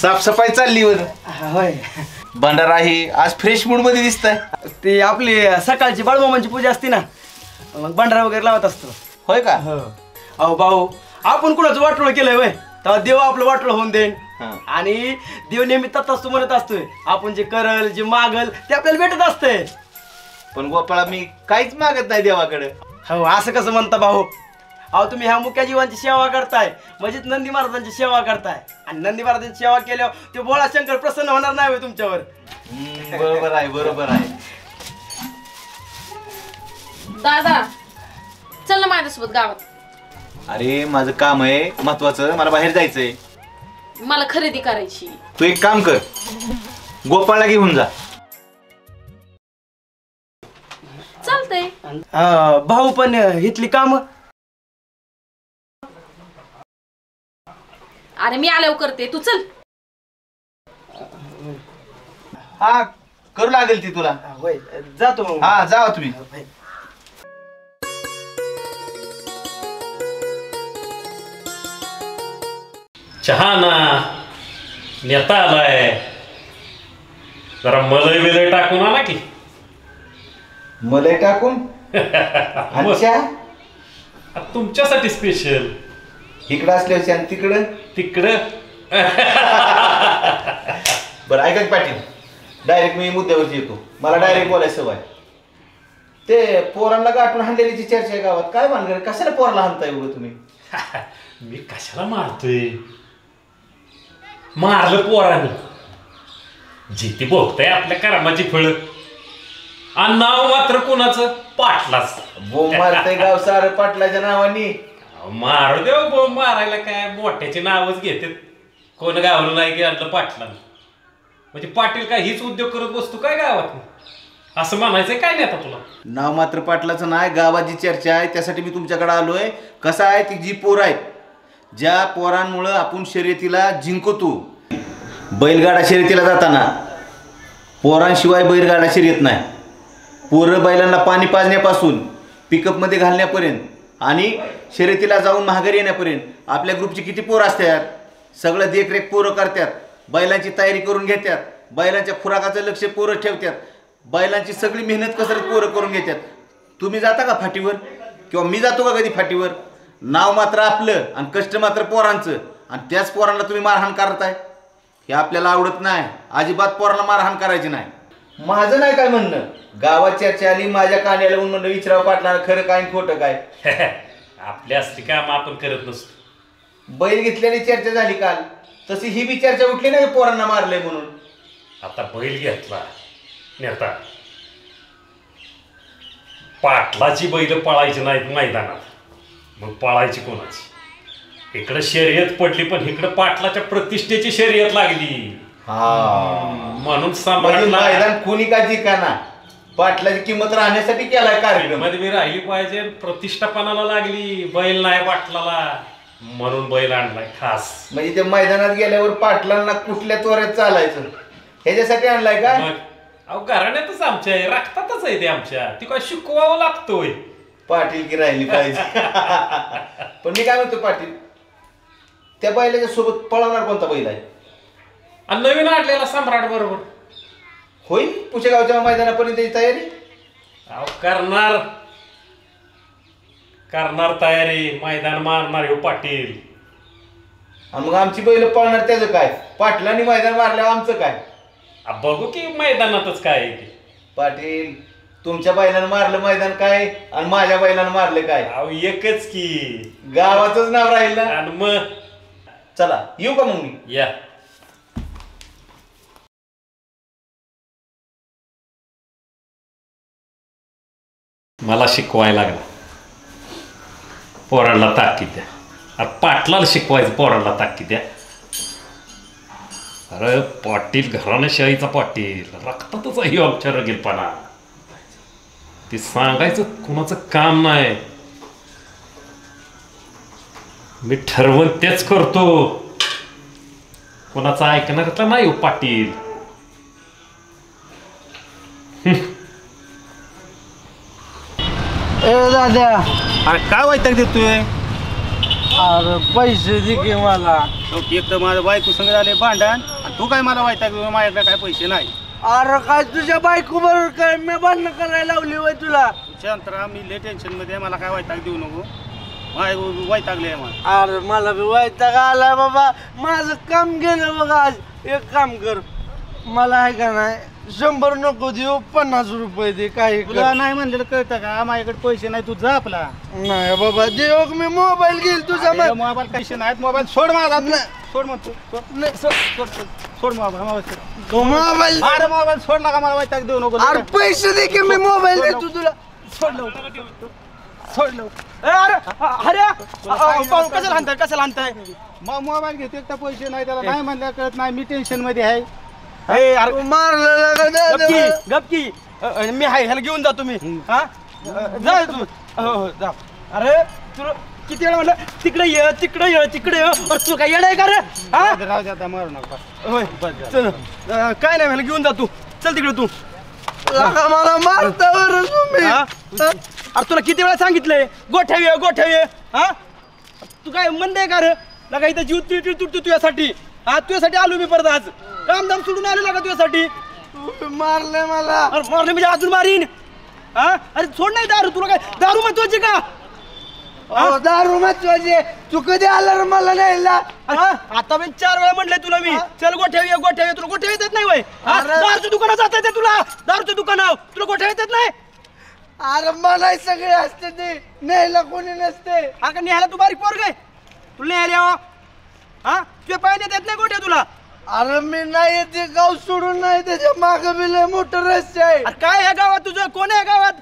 साफसफाई चालली होत. होय. भंडारा ही आज फ्रेश मूड मध्ये दिसताय. ती आपली सकाळची बाळूमामांची पूजा असते ना, मग भंडारा वगैरे लावत असतो. होय का? अहो भाऊ, आपण कुणाचं वाटोळ केलंय वय, तेव्हा देव आपलं वाटोळ होऊन देईन. आणि देव नेहमी तत्ताच म्हणत असतोय, आपण जे करल जे मागल ते आपल्याला भेटत असतंय. पण गोपाळा मी काहीच मागत नाही देवाकडे. हो, असं कसं म्हणता भाऊ? अहो तुम्ही ह्या मुक्या जीवांची सेवा करताय म्हणजे नंदी महाराजांची सेवा करताय, आणि नंदी महाराजांची सेवा केल्यावर ते भोळा शंकर प्रसन्न होणार नाही तुमच्यावर. बरोबर आहे, बरोबर आहे. दादा चल ना माझ्यासोबत गावात. अरे माझं काम आहे महत्वाचं, मला बाहेर जायचंय. मला खरेदी करायची. तू एक काम कर, गोपाळला घेऊन जा. चालतंय. भाऊ पण इथली काम. अरे मी आल्यावर करते, तू चल. हा करू लागेल ती तुला. होय, जातो मग. हा जावा तुम्ही. चहा ना नेता आलाय, जरा मलई बिलई टाकून आला की. मलाई टाकून अच्छा तुमच्यासाठी स्पेशल. इकडं असल्याची आणि तिकडं तिकडं. बरं ऐका की पाटील, डायरेक्ट मी मुद्द्यावरती येतो. मला डायरेक्ट बोलायचं सवय. ते पोरांना गाठून हाणलेलीची चर्चा आहे गावात, काय भानगड? कशाला पोराला हाणता एवढं तुम्ही? मी कशाला मारतोय? मारलं पोराने, जिथे भोगताय आपल्या कर्माची फळ. आणि नाव मात्र कोणाचं? पाटलाच. बोंब मारतय गाव सारं पाटलाच्या नावानी. मारू देव बोंब मारायला, काय मोठ्याचे नावच घेतात. कोण गावलं नाही की आणलं पाटला, म्हणजे पाटील काय हीच उद्योग करत बसतो काय गावात? असं म्हणायचंय काय नाही आता तुला? नाव मात्र पाटलाचं नाही, गावाची चर्चा आहे, त्यासाठी मी तुमच्याकडे आलोय. कसं आहे, ती जी पोर आहेत, ज्या पोरांमुळं आपण शर्यतीला जिंकतो. बैलगाडा शर्यतीला जाताना पोरांशिवाय बैलगाडा शर्यत नाही. पोरं बैलांना पाणी पाजण्यापासून पिकअपमध्ये घालण्यापर्यंत आणि शर्यतीला जाऊन महागारी येण्यापर्यंत आपल्या ग्रुपची किती पोरं असतात. सगळं देखरेख पोरं करतात, बैलांची तयारी करून घेतात, बैलांच्या खुराकाचं लक्ष पोरं ठेवतात, बैलांची सगळी मेहनत कसरत पोरं करून घेतात. तुम्ही जाता का फाटीवर? किंवा मी जातो का कधी फाटीवर? नाव मात्र आपलं आणि कष्ट मात्र पोरांचं, आणि त्याच पोरांना तुम्ही मारहाण करताय. हे आपल्याला आवडत नाही. अजिबात पोरांना मारहाण करायची नाही. माझं नाही काय म्हणणं, गावात चर्चा आली, माझ्या कानाला येऊन म्हणलं विचारावं पाटला खरं काय खोटं काय. आपल्या असली काम आपण करत नसतो. बैल घेतल्याने चर्चा झाली काल, तशी ही बी चर्चा उठली नाही पोरांना मारलंय म्हणून. आता बैल घेतला नेता, पाटलाची बैल पळायची नाहीत मैदानात, मग पळायची कोणाची? इकडं शर्यत पडली, पण इकडं पाटलाच्या प्रतिष्ठेची शर्यत लागली. म्हणून मैदान कोणी का जिंकाना, पाटलाची किंमत राहण्यासाठी केलाय कार्यक्रम. मध्ये मी राहिली पाहिजे, प्रतिष्ठापनाला लागली. बैल नाही पाटलाला, म्हणून बैल आणलाय खास. म्हणजे ते मैदानात गेल्यावर पाटलांना कुठल्या तोऱ्यात चालायचं ह्याच्यासाठी आणलाय का? अहो घराण्यातच आमच्या आहे, रक्तातच आहे ते आमच्या. ती काय शिकवावं लागतोय. पाटील की राहिली पाहिजे. पण मी काय म्हणतो पाटील, त्या बैलाच्या सोबत पळवणार कोणता बैल आहे? आणि नवीन आणलेला सम्राट बरोबर होईल पुशेगावच्या मैदानापर्यंत तयारी. अहो करणार तयारी, मैदान मारणार हो पाटील. आणि मग आमची बैल पळणार त्याचं काय? पाटलांनी मैदान मारल्यावर आमचं काय? बघू की मैदानातच काय आहे ते. पाटील तुमच्या बैलानं मारलं मैदान काय आणि माझ्या बैलानं मारलं काय? अहो एकच की, गावाचंच नाव राहील ना. आणि मग चला येऊ का मग मी? या. मला शिकवायला लागला, पोरांना ताकीद द्या. अरे पाटलाला शिकवायचं, पोरांना ताकीद द्या. अरे पाटील घराण्याशाहीचा पाटील, रक्तातच आहे आमच्या रगीलपणा. ते सांगायचं कुणाचं काम नाही, मी ठरवून तेच करतो. कोणाचं ऐकणार नाही हो पाटील. दादा, अरे काय वैताग देतोय? अरे पैसे दे की मला. एक तर माझं बायको संग झाले भांडण, तू काय मला माहिती आहे माझ्याकडे काय पैसे नाही. अरे काय तुझ्या बायको बरोबर काय मी भांडणं करायला लावली होय तुला? शांतरा मी लय टेन्शन मध्ये मला काय वैताग देऊ नको. वैतागले मला. अरे मला बी वैताग आलाय बाबा, माझं काम गेलं बघा. आज एक काम कर, मला आहे का नाही 100 नको देऊ, 50 रुपये दे. काय तुला नाही म्हणलेलं कळतं का? माझ्याकडे पैसे नाही, तू जा आपला. नाही बाबा देऊ, मी मोबाईल घेईल तुझा. मोबाईल पैसे नाहीत, मोबाईल सोड माझा. सोड म्हणतो, सोड मोबाईल. तो मोबाईल, अरे मोबाईल सोड नका, मला वैताग देऊ नको. अरे पैसे दे की मी मोबाईल देतो तुला. सोड लवकर, सोड लवकर. अरे कसं आणताय? मग मोबाईल घेतो, एक तर पैसे नाही त्याला. नाही म्हणलं कळत नाही, मी टेन्शन मध्ये आहे. गपकी मी हाय, ह्याला घेऊन जा तुम्ही. हा जा तू. हो जा. अरे तुला किती वेळा म्हणलं तिकडे ये, तिकडे ये, तिकडे ये. तू काय येणार का रे? राहू दे आता, मारू नका. होय चल. काय नाही, ह्याला घेऊन जा तू. चल तिकडे तू. मला मारता बरं तुम्ही. अरे तुला किती वेळा सांगितलंय गोठ्यावी गोठ्यावी. हा तू काय म्हणते का रे? लगा इथं जीव तिळ तुटतो तुझ्यासाठी. हा तुझ्यासाठी आलो मी परत. आज कामधाम सोडून आलो का तुझ्यासाठी? मारले मला. अरे मारले म्हणजे अजून मारीन. हा अरे सोड नाही दारू. तुला काय दारू महत्वाची का? दारू महत्वाची. तू कधी आला रे मला न्यायला? आता मी 4 वेळा म्हणलंय तुला मी. चल गोठ्यावी गोठ्यावी. तुला गोठ्यावी येत नाही वय? दारूच्या दुकानात जाता येते तुला? दारूच्या दुकानावर तुला गोठ्यावी येत नाही? अरे मला सगळे असते ते, न्यायला कोणी नसते. अरे न्यायला तू बारीक पोर काय? तुला न्यायला हा तुझ्या पाय देत नाही गोठ्या तुला? अरे मी नाही येते, गाव सोडून नाही. त्याच्या माग बिले मोठं रस्ते आहे. अरे काय या गावात तुझं? कोण आहे गावात?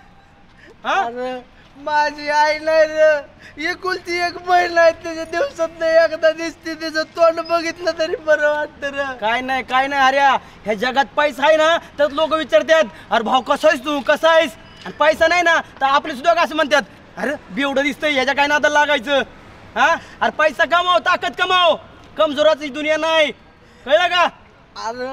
अरे माझी आई नाही रे, एकुलती एक बहीण आहे. त्याच्या दिवसात नाही एकदा दिसते, त्याचं तोंड बघितलं तरी बरं वाटतं रे. काय नाही काय नाही अरे, ह्या जगात पैसा आहे ना तर लोक विचारतात अरे भाऊ कसा आहेस तू, कसा आहेस? आणि पैसा नाही ना तर आपले सुद्धा असं म्हणतात अरे बेवढं दिसतंय, ह्याच्या काय नादाला लागायचं. हा अरे पैसा कमाव, ताकद कमाव, कमजोराची दुनिया नाही. कळलं का? अरे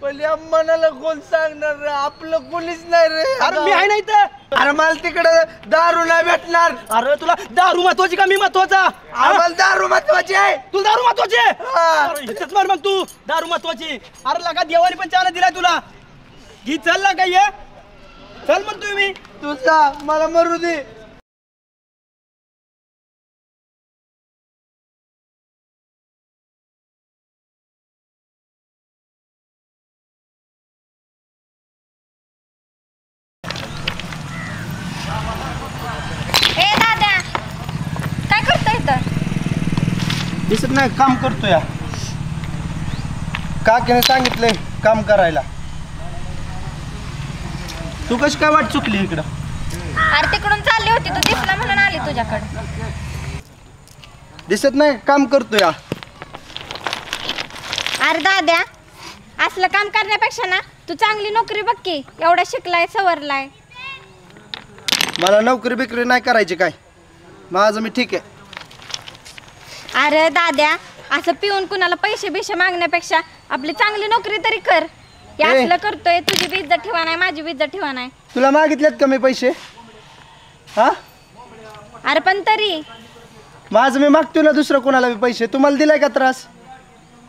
पहिले मनाला कोण सांगणार रे? आपलं कोणीच नाही रे. अरे मी आहे नाही तर. अरे मला तिकडे दारू नाही भेटणार. अरे तुला दारू महत्वाची का मी महत्वाचा? आम्हाला दारू महत्वाची आहे. तू दारू महत्वाची आहे? मार मग तू दारू महत्वाची. अरे लगा देवाने पण चारा दिलाय तुला. घी चल ना काय चल म्हणतोय मी. तुझा मला मरू दे. दिसत नाही काम करतोय. काकीने सांगितलंय काम करायला. तू कशी काय वाट चुकली इकडं? अरे तिकडून चालली होती, तू दिसला म्हणून आली तुझ्याकडे. दिसत नाही काम करतोय. अरे दाद्या, असलं काम करण्यापेक्षा ना तू चांगली नोकरी बघ की. एवढा शिकलाय, सवरलाय. मला नोकरी बिकरी नाही करायची काय, माझं मी ठीक आहे. अरे दाद्या, असं पिऊन कुणाला पैसे बिशे मागण्यापेक्षा आपली चांगली नोकरी तरी कर. हे असलं करतोय, तुझी बी इज्जत ठेवा नाही, माझी बी इज्जत ठेवा नाही. तुला मागितलेत का मी पैसे? हा अरे पण तरी माझं मी मागतोय ना दुसरं कोणाला बी पैसे. तुम्हाला दिलाय का त्रास?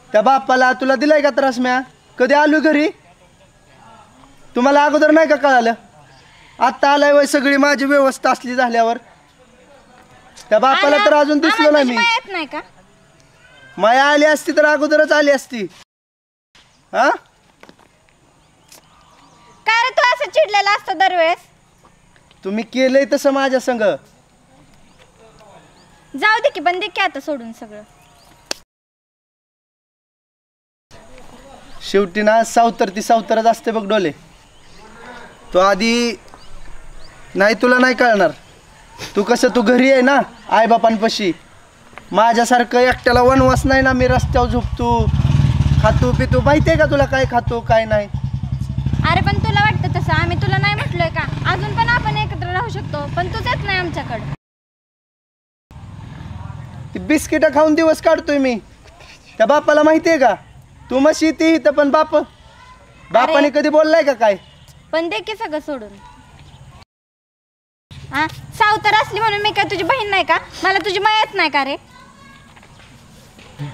त्या बापाला तुला दिलाय का त्रास? म्या कधी आलो घरी? तुम्हाला अगोदर नाही का कळालं? आत्ता आलाय वय सगळी माझी व्यवस्था असली झाल्यावर. त्या बापाला तर अजून दिसलो नाही मी. माहित नाही का? माया आली असती तर अगोदरच आली असती. हा काय रे तू असं चिडलेला असतो दरवेळेस? तुम्ही केलंय तसं माझ्या संग. जाऊ दे की, पण दे की आता सोडून सगळं. शेवटी ना सावतर ती सावतरच असते बघ डोले. तो आधी नाही तुला नाही कळणार. तू कसं तू घरी आहे ना आईबापांपाशी. माझ्यासारखं एकट्याला वनवास नाही ना. मी रस्त्यावर झोपतो, खातो पितो. माहिती आहे का तुला काय खातो काय नाही? अरे पण तुला वाटतं तसं? आम्ही तुला नाही म्हटलोय का? अजून पण आपण एकत्र राहू शकतो, पण तूच येत नाही आमच्याकडे. ती बिस्किट खाऊन दिवस काढतोय मी. त्या बापाला माहिती आहे का तू मशी ती इथं? पण बापाने कधी बोललाय का काय? पण दे की सगळं सोडून. हा सावतर असली म्हणून मी काय तुझी बहीण नाही का? मला तुझी मायाच नाही का रे?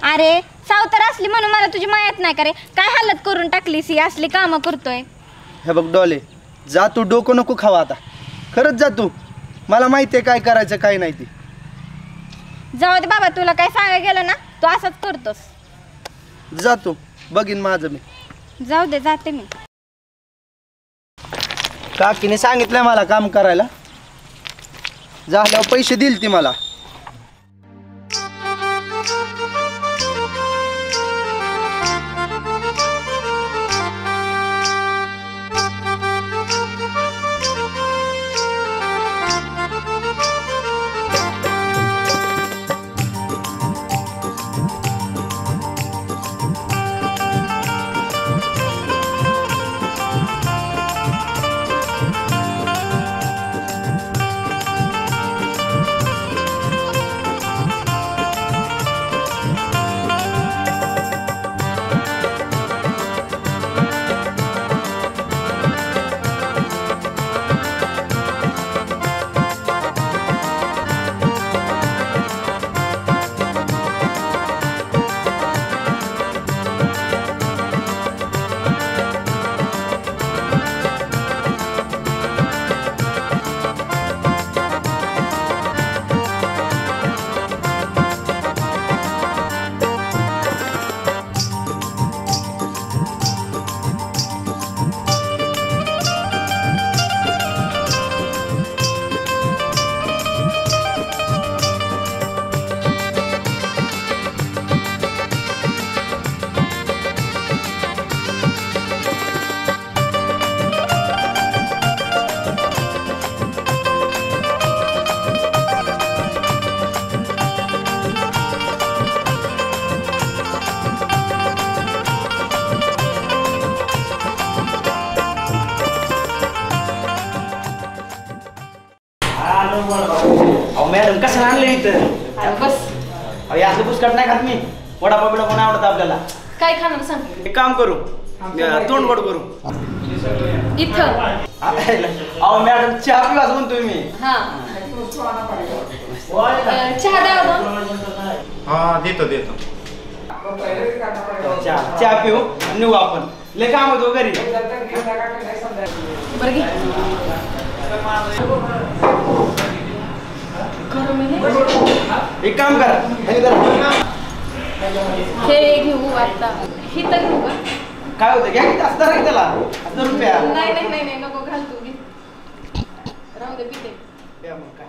अरे सावतर असली म्हणून मला तुझी मायात नाही का रे? काय हालत करून टाकलीस ही असली कामं करतोय. हे बघ डोले, जा तू, डोकं नको खावा आता. खरंच जा तू, मला माहिती आहे काय करायचं काय नाही ते. जाऊ दे बाबा, तुला काय सांगायला गेलं ना तू असंच करतोस. जा तू, बघीन माझं मी. जाऊ दे, जाते मी. काकीने सांगितलंय मला काम करायला, झाल्यावर पैसे देईल ती मला. मॅडम कसं आणलं इथं? बस असं पुस्तक नाही खात मी. वडापाव बिडा पण आवडतं आपल्याला. काय खाणार सांग. एक काम करू, तोंड गोड करू. इथं अहो मॅडम चहा पिवाच म्हणतोय मी. हा चहा द्या बरं. हा देतो देतो. चहा पिऊ आणि निघू आपण. लय काम होतो घरी. बरं घे. करू मी हे? एक काम करा, हे करा. हे घेऊ आता. ही तर घेऊ का? काय होतं घ्या, किती असणार आहे त्याला? 1000 रुपया. नाही नाही नाही नाही नको, घाल तू घे. राहू दे, पिते. द्या मग काय.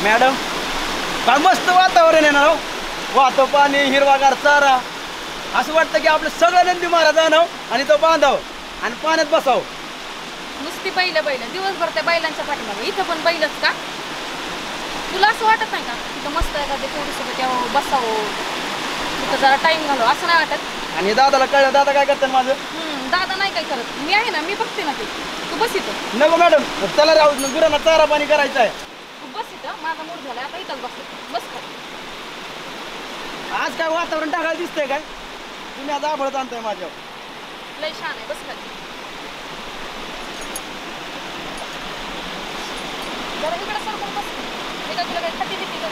मॅडम काय मस्त वातावरण आहे ना हो. वाहतं पाणी, हिरवागार चारा. असं वाटतं की आपलं सगळं नंदी महाराज आणावं आणि तो बांधावं आणि पाण्यात बसावं. नुसती बैल दिवसभर त्या बैलांच्या पाठीमागे. इथं पण बैलच का? तुला असं वाटत नाही का तिथं मस्त एखाद्या पोरीसोबत यावं, बसावं, तिथं जरा टाइम घालव, असं नाही वाटत? आणि दादाला कळलं, दादा काय करतात माझं? दादा नाही काय करत, मी आहे ना, मी बघते ना ते. तू बस इथं. नको मॅडम, चला राहू, गुरांना चारा पाणी करायचं आहे. तू बस इथं, माझा मूड झाला आता इथंच बस कर. आज काय वातावरण टाकायला दिसतंय काय? तुम्ही आज आभळत आणताय माझ्यावर. लय छान आहे, बस खाली. जरा इकडे सरकून बस. मी काय तुला काही खाती बिती का?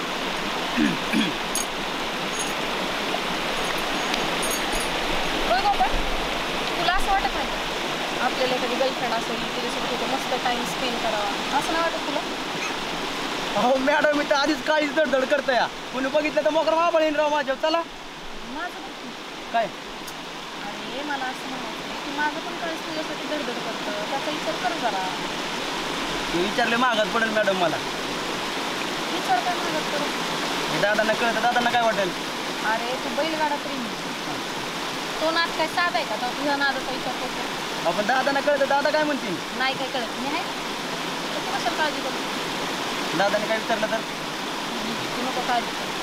होय गोपाळ, तुला असं वाटत नाही का आपल्याला एखादी गर्लफ्रेंड असेल, तिच्यासोबत तिथं मस्त टाइम स्पेंड करावा, असं नाही वाटत तुला? अहो मॅडम, मी तर आधीच काळीच धडधड करतोय. कोणी बघितलं तर मोकर माबळ येईन राव माझ्यावर. चला माझं पण काय अरे मला असं म्हणायचं की माझं पण काळीच तुझ्यासाठी धडधड करतं, त्याचा विचार कर जरा. ते विचारले मागात पडेल मॅडम मला. विचार काय मागत करू? हे दादांना कळतं, दादांना काय वाटेल? अरे तू बैलगाडा प्रेमी, तो नाद काय साधा आहे का? तो तुझ्या नादाचा विचार करतो. आपण दादांना कळतं, दादा काय म्हणतील? नाही काय कळत, मी आहे तर तू कशाला काळजी करू? दादाने काय विचारलं तर तू नको काळजी करू.